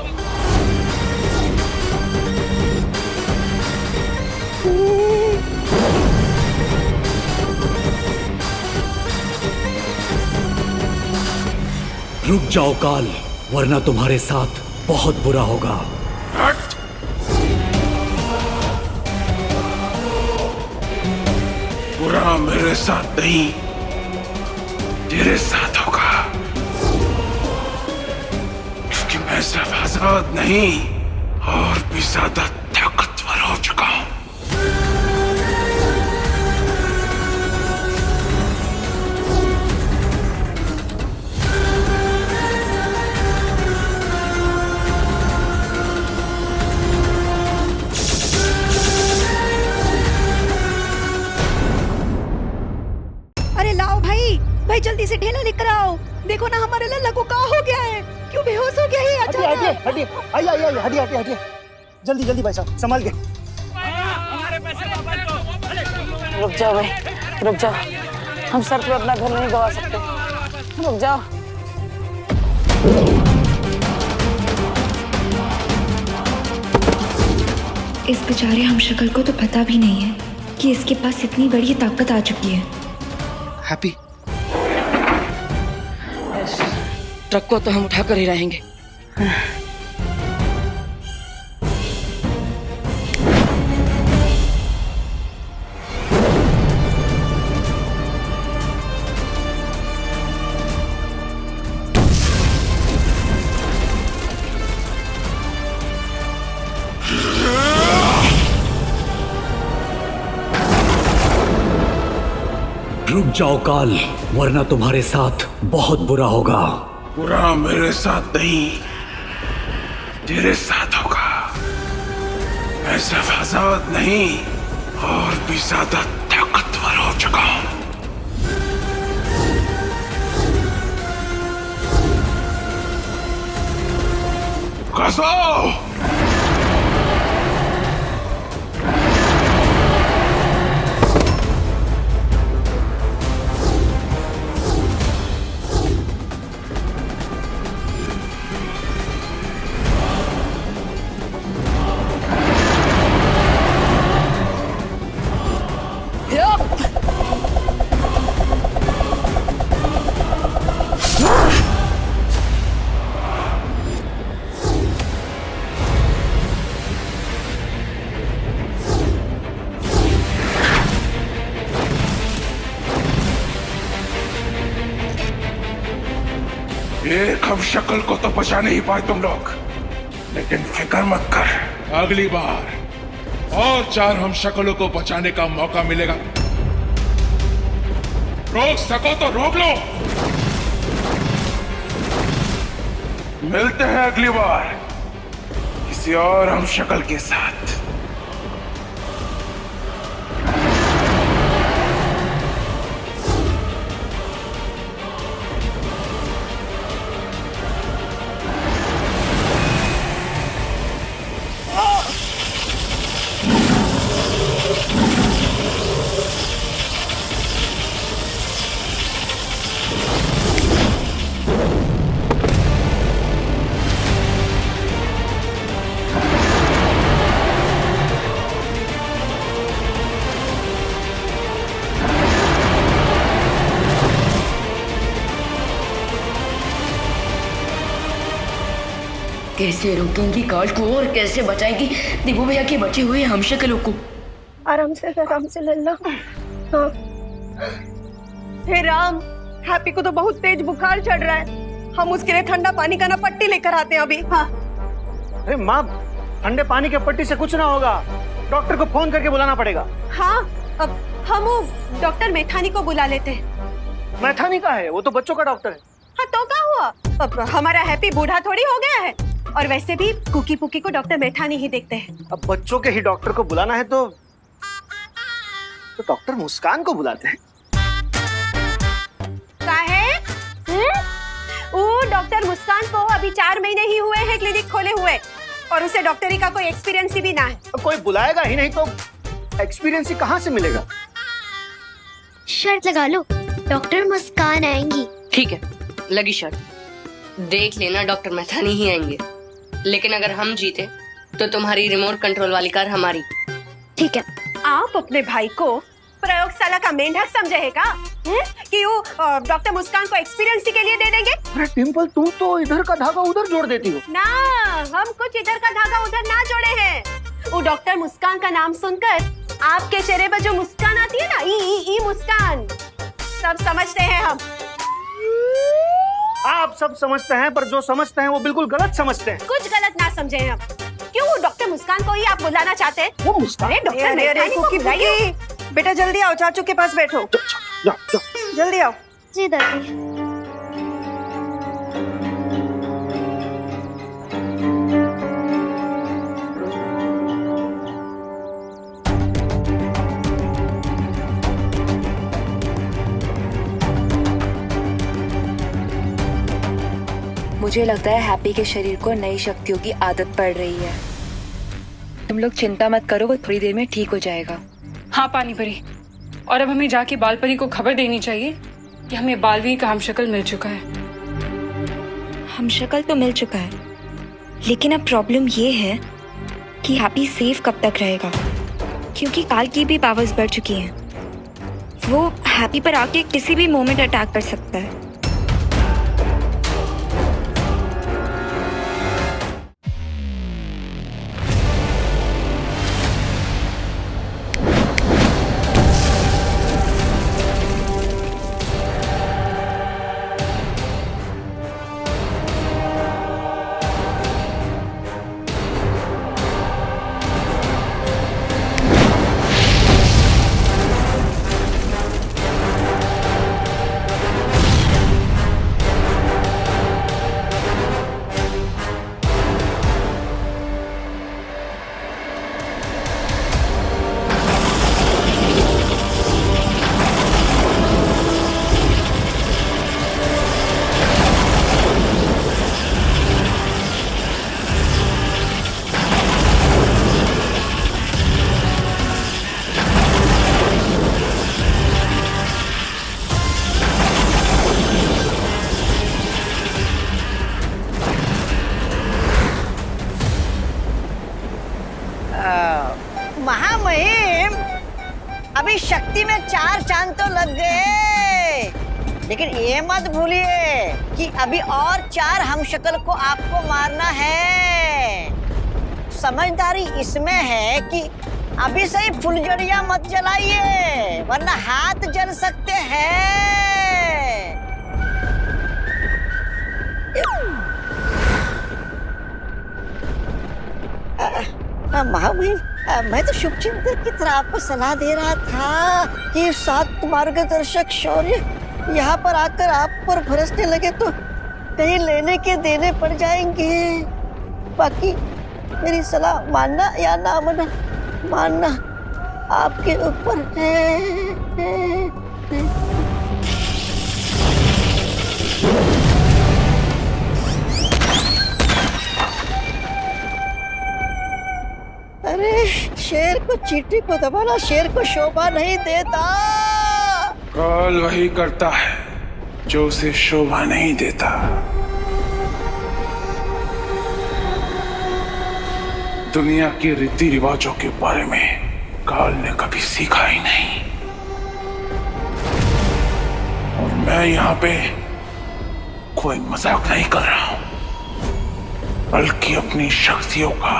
रुक जाओ काल, वरना तुम्हारे साथ बहुत बुरा होगा। बुरा मेरे साथ नहीं, तेरे साथ होगा, क्योंकि मैं सिर्फ आजाद नहीं और भी ज्यादा ताकतवर हो चुका हूं। अरे लाओ भाई, भाई जल्दी से ढेला लेकर आओ। देखो ना हमारे लल्ला को क्या हो गया है, क्यों बेहोश हो गया है अचानक। हटिए, जल्दी जल्दी भाई साहब, संभाल के। रुक जाओ भाई, रुक जाओ। हम सर पे अपना घर नहीं गवा सकते, रुक जाओ। इस बेचारे हमशक्ल को तो पता भी नहीं है कि इसके पास इतनी बड़ी ताकत आ चुकी है। हैप्पी, ट्रक को तो हम उठाकर ही रहेंगे। रुक जाओ काल, वरना तुम्हारे साथ बहुत बुरा होगा। बुरा मेरे साथ नहीं, तेरे साथ होगा। मैं सिर्फ आजाद नहीं और भी ज्यादा ताकतवर हो चुका हूं। कसो! एक हम शक्ल को तो बचा नहीं पाए तुम लोग, लेकिन फिक्र मत कर, अगली बार और 4 हम शक्लों को बचाने का मौका मिलेगा। रोक सको तो रोक लो। मिलते हैं अगली बार किसी और हम शक्ल के साथ। कैसे रोकेंगी काल को और कैसे बचाएगी दिबू भैया के बचे हुए हमशक्लों को? आराम से लल्ला। हाँ। हे राम, हैप्पी को तो बहुत तेज बुखार चढ़ रहा है। हम उसके लिए ठंडा पानी का ना पट्टी लेकर आते हैं अभी। हाँ। अरे माँ, ठंडे पानी के पट्टी से कुछ ना होगा, डॉक्टर को फोन करके बुलाना पड़ेगा। हाँ, अब हम वो डॉक्टर मैथानी को बुला लेते हैं। मैथानी का है? वो तो बच्चों का डॉक्टर है। हाँ तो क्या हुआ, अब हमारा हैप्पी बूढ़ा थोड़ी हो गया है। और वैसे भी कुकी पुकी को डॉक्टर मैथानी ही देखते हैं। अब बच्चों के ही डॉक्टर को बुलाना है तो तो डॉक्टर मुस्कान को बुलाते हैं। डॉक्टर मुस्कान को अभी 4 महीने ही हुए हैं क्लिनिक खोले हुए, और उसे डॉक्टरी का कोई एक्सपीरियंस भी ना है। कोई बुलाएगा ही नहीं तो एक्सपीरियंस ही कहाँ से मिलेगा? शर्त लगा लो, डॉक्टर मुस्कान आएंगी। ठीक है, लगी शर्त। देख लेना, डॉक्टर मैथानी ही आएंगे, लेकिन अगर हम जीते तो तुम्हारी रिमोट कंट्रोल वाली कार हमारी। ठीक है। आप अपने भाई को प्रयोगशाला का मेंढक समझे है का? कि वो डॉक्टर मुस्कान को एक्सपीरियंस के लिए दे देंगे? अरे डिम्पल, तुम तो इधर का धागा उधर जोड़ देती हो ना। हम कुछ इधर का धागा उधर ना जोड़े हैं। वो डॉक्टर मुस्कान का नाम सुनकर आपके चेहरे पर जो मुस्कान आती है ना, ई मुस्कान, सब समझते हैं हम। आप सब समझते हैं, पर जो समझते हैं वो बिल्कुल गलत समझते हैं। कुछ गलत ना समझे हम। क्यों डॉक्टर मुस्कान को ही आप बुलाना चाहते हैं? वो मुस्कान? डॉक्टर मैथानी को बुलाइए। बेटा जल्दी आओ, चाचू के पास बैठो। जल्दी आओ। जी दादी। मुझे लगता है हैप्पी के शरीर को नई शक्तियों की आदत पड़ रही है। तुम लोग चिंता मत करो, वो थोड़ी देर में ठीक हो जाएगा। हाँ पानी परी, और अब हमें जाके बाल परी को खबर देनी चाहिए कि हमें बालवीर का हमशक्ल मिल चुका है। हमशक्ल तो मिल चुका है, लेकिन अब प्रॉब्लम ये है कि हैप्पी सेफ कब तक रहेगा, क्योंकि काल की भी पावर्स बढ़ चुकी हैं। वो हैप्पी पर आके किसी भी मोमेंट अटैक कर सकता है। महामहिम, अभी शक्ति में 4 चांद तो लग गए, लेकिन ये मत भूलिए कि अभी और 4 हमशक्ल को आपको मारना है। समझदारी इसमें है कि अभी से ही फुलझड़ियां मत जलाइए, वरना हाथ जल सकते हैं। महामहिम, मैं तो शुभचिंतक की तरह आपको सलाह दे रहा था कि 7 मार्गदर्शक शौर्य यहाँ पर आकर आप पर बरसने लगे तो कहीं लेने के देने पड़ जाएंगे। बाकी मेरी सलाह मानना या ना मानना आपके ऊपर है। अरे शेर को चींटी को दबाना शेर को शोभा नहीं देता। काल वही करता है जो उसे शोभा नहीं देता। दुनिया के रीति रिवाजों के बारे में काल ने कभी सीखा ही नहीं, और मैं यहाँ पे कोई मजाक नहीं कर रहा हूँ, बल्कि अपनी शक्तियों का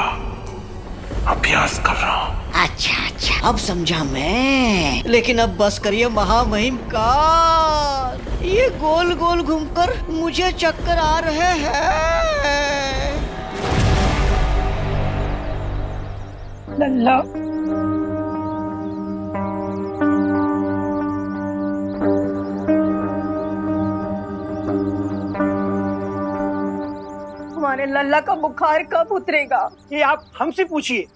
अभ्यास कर रहा हूँ। अच्छा, अब समझा मैं। लेकिन अब बस करिए महामहिम का, ये गोल गोल घूमकर मुझे चक्कर आ रहे हैं। लल्ला, हमारे लल्ला का बुखार कब उतरेगा? ये आप हमसे पूछिए।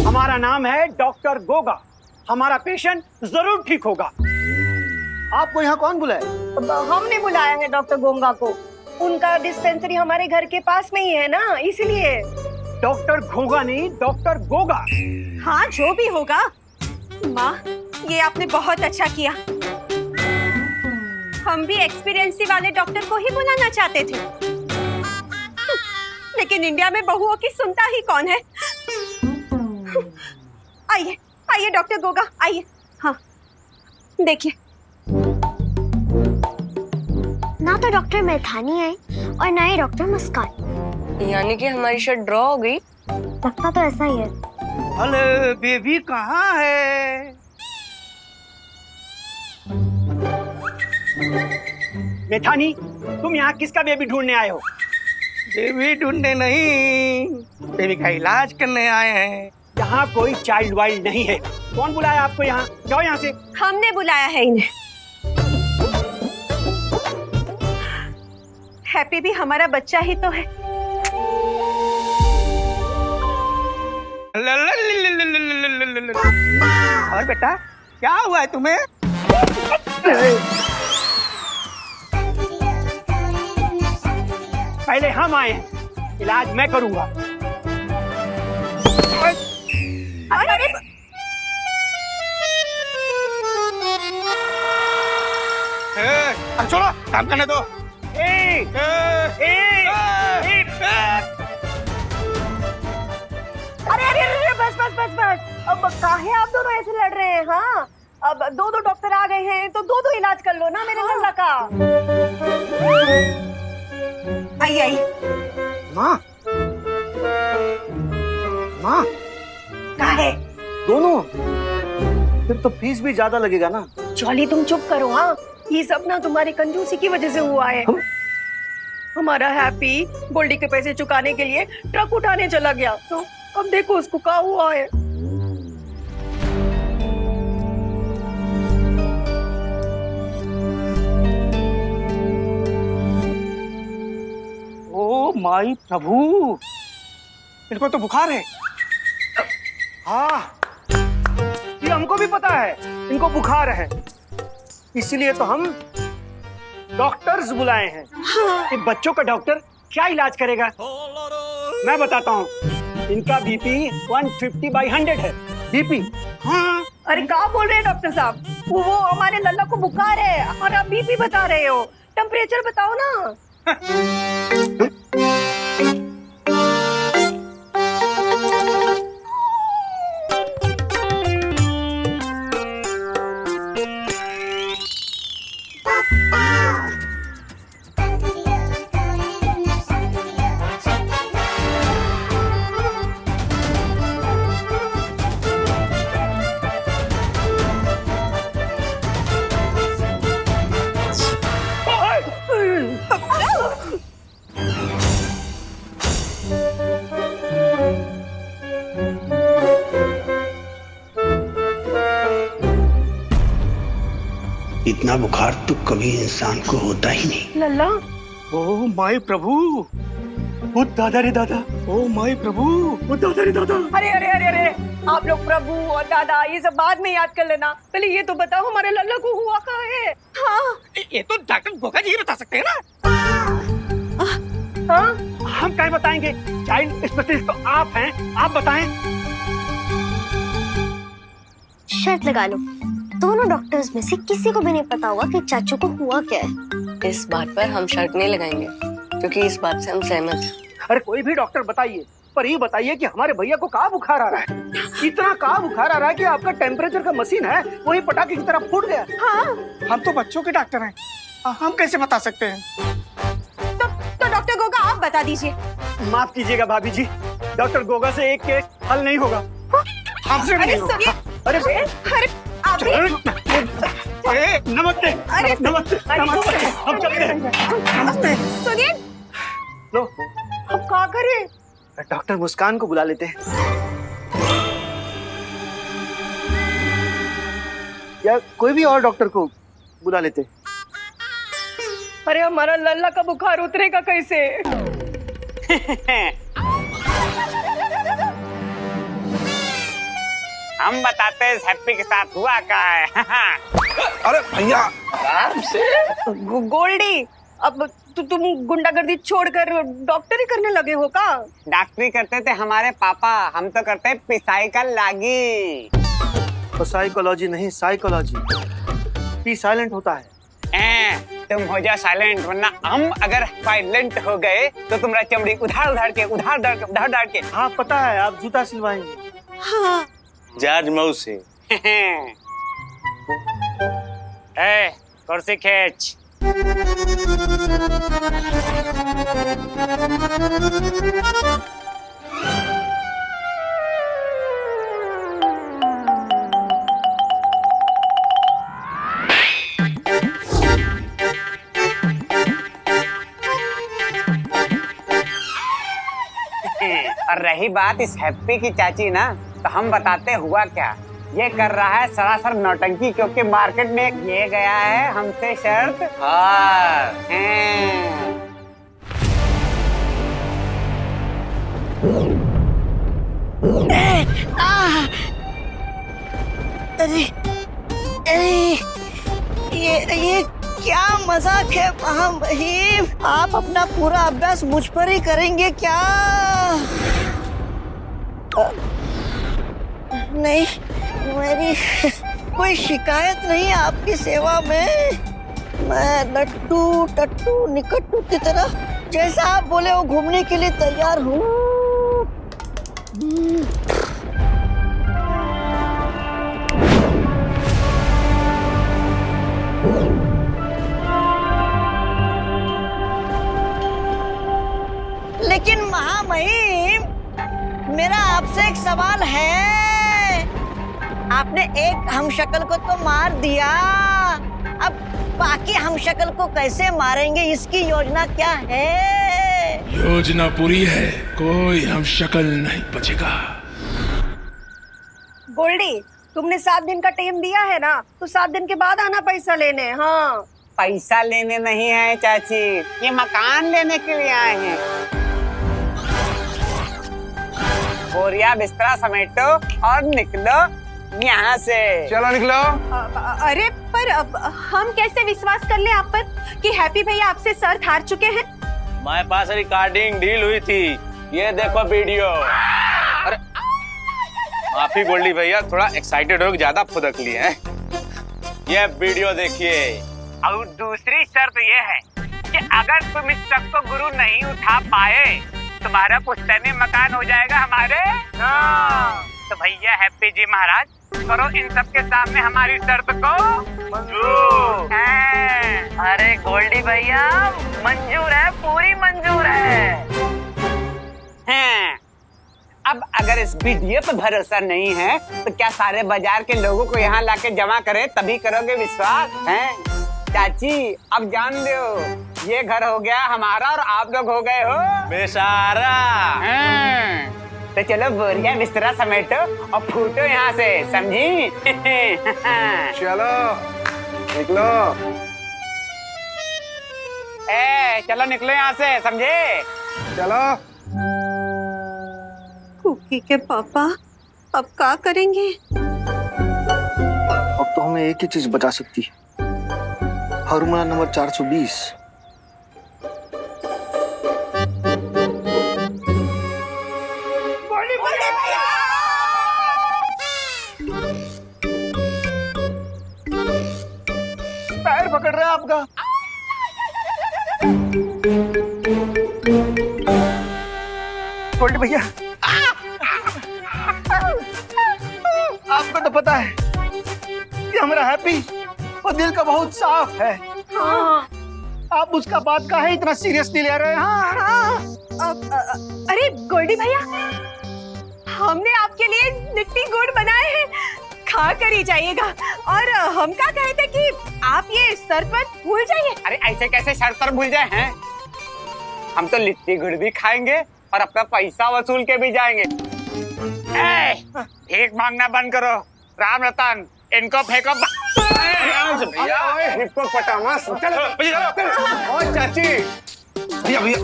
हमारा नाम है डॉक्टर गोगा, हमारा पेशेंट जरूर ठीक होगा। आपको यहाँ कौन बुलाए? हमने बुलाया है डॉक्टर गोंगा को। उनका डिस्पेंसरी हमारे घर के पास में ही है ना, इसलिए। डॉक्टर घोगा नहीं, डॉक्टर गोगा। हाँ, जो भी होगा। माँ, ये आपने बहुत अच्छा किया। हम भी एक्सपीरियंसी वाले डॉक्टर को ही बुलाना चाहते थे, लेकिन इंडिया में बहुओं की सुनता ही कौन है। आइए आइए डॉक्टर गोगा, आइए। हाँ, देखिए। ना तो डॉक्टर मैथानी आई और ना ही डॉक्टर मुस्कान। यानी कि हमारी शर्ट ड्रॉ हो गई। लगता तो ऐसा ही है। अरे बेबी कहाँ है? मैथानी, तुम यहाँ किसका बेबी ढूंढने आए हो? बेबी ढूंढने नहीं, बेबी का इलाज करने आए हैं। यहाँ कोई चाइल्ड वाइल्ड नहीं है। कौन बुलाया आपको यहाँ? जाओ यहाँ से। हमने बुलाया है इन्हें। हैप्पी भी हमारा बच्चा ही तो है। और बेटा, क्या हुआ है तुम्हें? पहले हम आए हैं, इलाज मैं करूंगा। अरे छोड़ो, काम करने दो। अरे अरे अरे, बस बस बस बस। अब काहे आप दोनों ऐसे लड़ रहे हैं? हाँ, अब दो दो डॉक्टर आ गए हैं तो दो दो इलाज कर लो ना मेरे लल्ला का। आइए आइए। माँ, माँ, काहे? दोनों? फिर तो फीस भी ज्यादा लगेगा ना। जॉली, तुम चुप करो। हाँ, ये सब ना तुम्हारी कंजूसी की वजह से हुआ है। हमारा हैप्पी गोल्डी के पैसे चुकाने के लिए ट्रक उठाने चला गया, तो अब देखो उसको क्या हुआ है। ओ माई प्रभु, इनको तो बुखार है। हाँ, ये हमको भी पता है इनको बुखार है, इसलिए तो हम डॉक्टर्स बुलाए हैं। कि बच्चों का डॉक्टर क्या इलाज करेगा? मैं बताता हूँ। इनका बीपी 150/100 है। बीपी? हाँ। अरे क्या बोल रहे हैं डॉक्टर साहब? वो हमारे लल्ला को बुखार है और आप बीपी बता रहे हो। टेम्परेचर बताओ ना। इतना बुखार तो कभी इंसान को होता ही नहीं। लल्ला, ओ माय प्रभु, ओ दादा रे दादा, ओ माय प्रभु, ओ दादा रे दादा। अरे अरे अरे अरे, आप लोग प्रभु और दादा ये सब बाद में याद कर लेना। पहले ये तो बताओ हमारे लल्ला को हुआ क्या है? हाँ, ये तो डॉक्टर गोगा जी बता सकते हैं ना। हाँ, हम क्या बताएंगे? चाइल्ड स्पेशलिस्ट तो आप हैं, आप बताएं। शर्त लगा लो, दोनों डॉक्टर्स में से किसी को भी नहीं पता होगा कि चाचू को हुआ क्या है। इस बात पर हम शर्त नहीं लगाएंगे, क्योंकि इस बात से हम सहमत हैं। अरे कोई भी डॉक्टर बताइए, पर ये बताइए कि हमारे भैया को कहाँ बुखार आ रहा है? इतना कहाँ बुखार आ रहा है कि आपका टेम्परेचर का मशीन है वही पटाखे की तरह फूट गया। हाँ, हम तो बच्चों के डॉक्टर हैं, हम कैसे बता सकते हैं? तो डॉक्टर गोगा आप बता दीजिए। माफ कीजिएगा भाभी जी, डॉक्टर गोगा से एक केस हल नहीं होगा। हमसे अरे नहीं होगा। सुनिए, अरे आप भी नमस्ते। अरे नमस्ते, नमस्ते, हम चलते हैं। नमस्ते। सुनिए, लो, अब क्या करें? डॉक्टर मुस्कान को बुला लेते हैं, या कोई भी और डॉक्टर को बुला लेते हैं। अरे हमारा लल्ला का बुखार उतरेगा कैसे? हम बताते हैं इस हैप्पी के साथ हुआ क्या है। अरे भैया आराम से। गोल्डी, अब तुम गुंडागर्दी छोड़कर डॉक्टरी करने लगे हो का? डॉक्टरी करते थे हमारे पापा, हम तो करते हैं पिसाई का लागी। तो साइकोलॉजी नहीं, साइकोलॉजी। पी साइलेंट होता है। तुम हो जा साइलेंट, वरना हम अगर साइलेंट हो गए तो तुम्हारा चमड़ी उधार उधार के। हाँ पता है, आप जूता सिलवाएंगे। हाँ। जॉर्ज मऊ से। कुर्सी खींच। और रही बात इस हैप्पी की चाची ना, तो हम बताते हुआ क्या। ये कर रहा है सरासर नौटंकी, क्योंकि मार्केट में ये गया है हमसे शर्त। हाँ। अरे अरे ये क्या मजाक है महामहिम? आप अपना पूरा अभ्यास मुझ पर ही करेंगे क्या? नहीं, मेरी कोई शिकायत नहीं आपकी सेवा में। मैं लट्टू टट्टू निकट्टू की तरह जैसा आप बोले वो घूमने के लिए तैयार हूँ। लेकिन महामहिम, मेरा आपसे एक सवाल है। आपने एक हमशक्ल को तो मार दिया, अब बाकी हमशक्ल को कैसे मारेंगे, इसकी योजना क्या है? योजना पूरी है, कोई हमशक्ल नहीं बचेगा। गोल्डी, तुमने 7 दिन का टाइम दिया है ना, तो 7 दिन के बाद आना पैसा लेने। हाँ, पैसा लेने नहीं है चाची, ये मकान लेने के लिए आए हैं। बोरिया बिस्तरा समेटो और निकलो यहाँ से। चलो निकलो। अरे पर अब हम कैसे विश्वास कर ले आप पर कि हैप्पी भैया आपसे सर हार चुके हैं? हमारे पास रिकॉर्डिंग डील हुई थी, ये देखो वीडियो। अरे माफी गोल्डी भैया, थोड़ा एक्साइटेड हो, ज्यादा फुदक लिए हैं। ये वीडियो देखिए। और दूसरी शर्त ये है कि अगर तुम इस शख्स को गुरु नहीं उठा पाए, तुम्हारा पुश्तैनी मकान हो जाएगा हमारे। तो भैया हैप्पी जी महाराज, करो इन सब के सामने हमारी शर्त को मंजूर। अरे गोल्डी भैया, मंजूर है, पूरी मंजूर है। अब अगर इस वीडियो पे भरोसा नहीं है तो क्या सारे बाजार के लोगों को यहाँ लाके जमा करे, तभी करोगे विश्वास? हैं चाची, अब जान लो, ये घर हो गया हमारा और आप लोग हो गए हो बेसारा। तो चलो बोरिया बिस्तरा समेटो और फूटो यहाँ से, समझी? चलो निकलो। चलो निकलो यहाँ से, समझे? चलो। कुकी के पापा अब क्या करेंगे? अब तो हमें एक ही चीज बचा सकती है, फार्मूला नंबर 420। पैर पकड़ रहा है आपका। गोल्डी भैया, आपको तो पता है कि हमारा हैप्पी वो दिल का बहुत साफ है। हाँ। आप उसका बात का है इतना सीरियसली ले रहे हैं? हाँ। अरे गोल्डी भैया, हमने आपके लिए लिट्टी गुड़ बनाए हैं, खा कर ही जाइएगा। और हम क्या कहे थे कि आप ये शरबत भूल जाइए। अरे ऐसे कैसे शर्त भूल जाए हैं? हम तो लिट्टी गुड़ भी खाएंगे और अपना पैसा वसूल के भी जाएंगे। भीख मांगना बंद करो, राम रतन, इनको फेंको। इनको पटामा। चाची भैया भैया,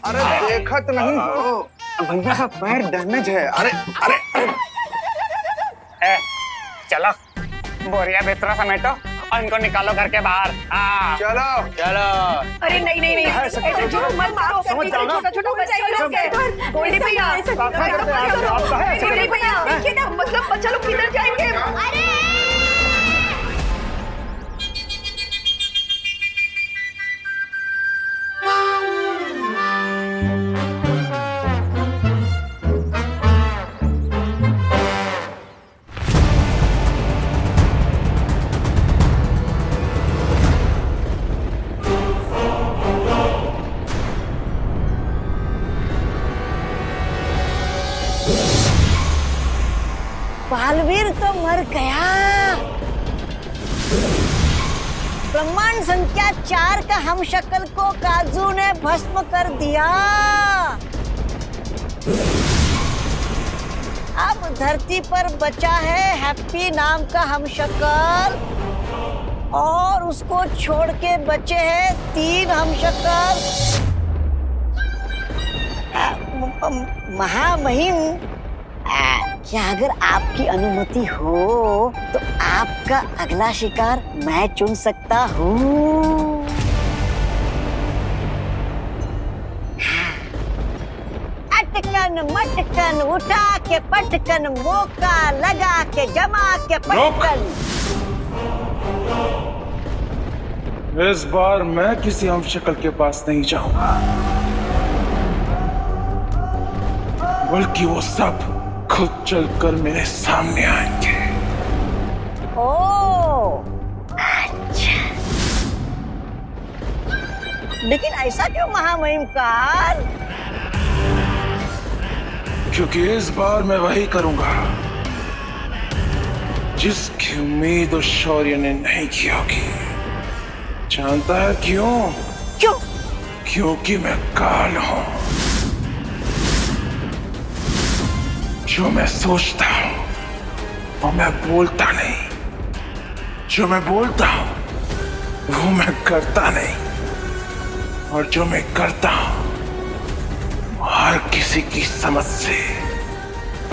अरे देखत नहीं हो भैया, पैर डैमेज है। अरे अरे चलो बोरिया बिस्तरा समेटो और इनको निकालो घर के बाहर। चलो चलो। अरे नहीं नहीं नहीं, ऐसा जो मत मारो, समझ जाओ ना, छोटा छोटा बच्चा है लोग के। गोल्डी भैया गोल्डी भैया देखिए ना, मतलब बच्चा लोग किधर जाएंगे? अरे बालवीर तो मर गया। ब्रह्मांड संख्या 4 का हमशक्ल को काजू ने भस्म कर दिया। अब धरती पर बचा है हैप्पी नाम का हमशक्ल और उसको छोड़ के बचे हैं 3 हमशक्ल। महामहिम, क्या अगर आपकी अनुमति हो तो आपका अगला शिकार मैं चुन सकता हूँ? अटकन मटकन उठा के पटकन, मौका लगा के जमा के पटकन। इस बार मैं किसी हमशक्ल के पास नहीं जाऊंगा, बल्कि वो सब खुद चलकर मेरे सामने आएंगे। ओह, अच्छा। लेकिन ऐसा क्यों महामहिम काल? क्योंकि इस बार मैं वही करूंगा जिसकी उम्मीद उस शौर्य ने नहीं की होगी। जानता है क्यों? क्यों? क्योंकि मैं काल हूं। जो मैं सोचता हूं वो मैं बोलता नहीं, जो मैं बोलता हूं वो मैं करता नहीं, और जो मैं करता हूं वो हर किसी की समझ से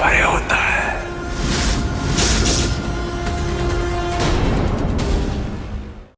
परे होता है।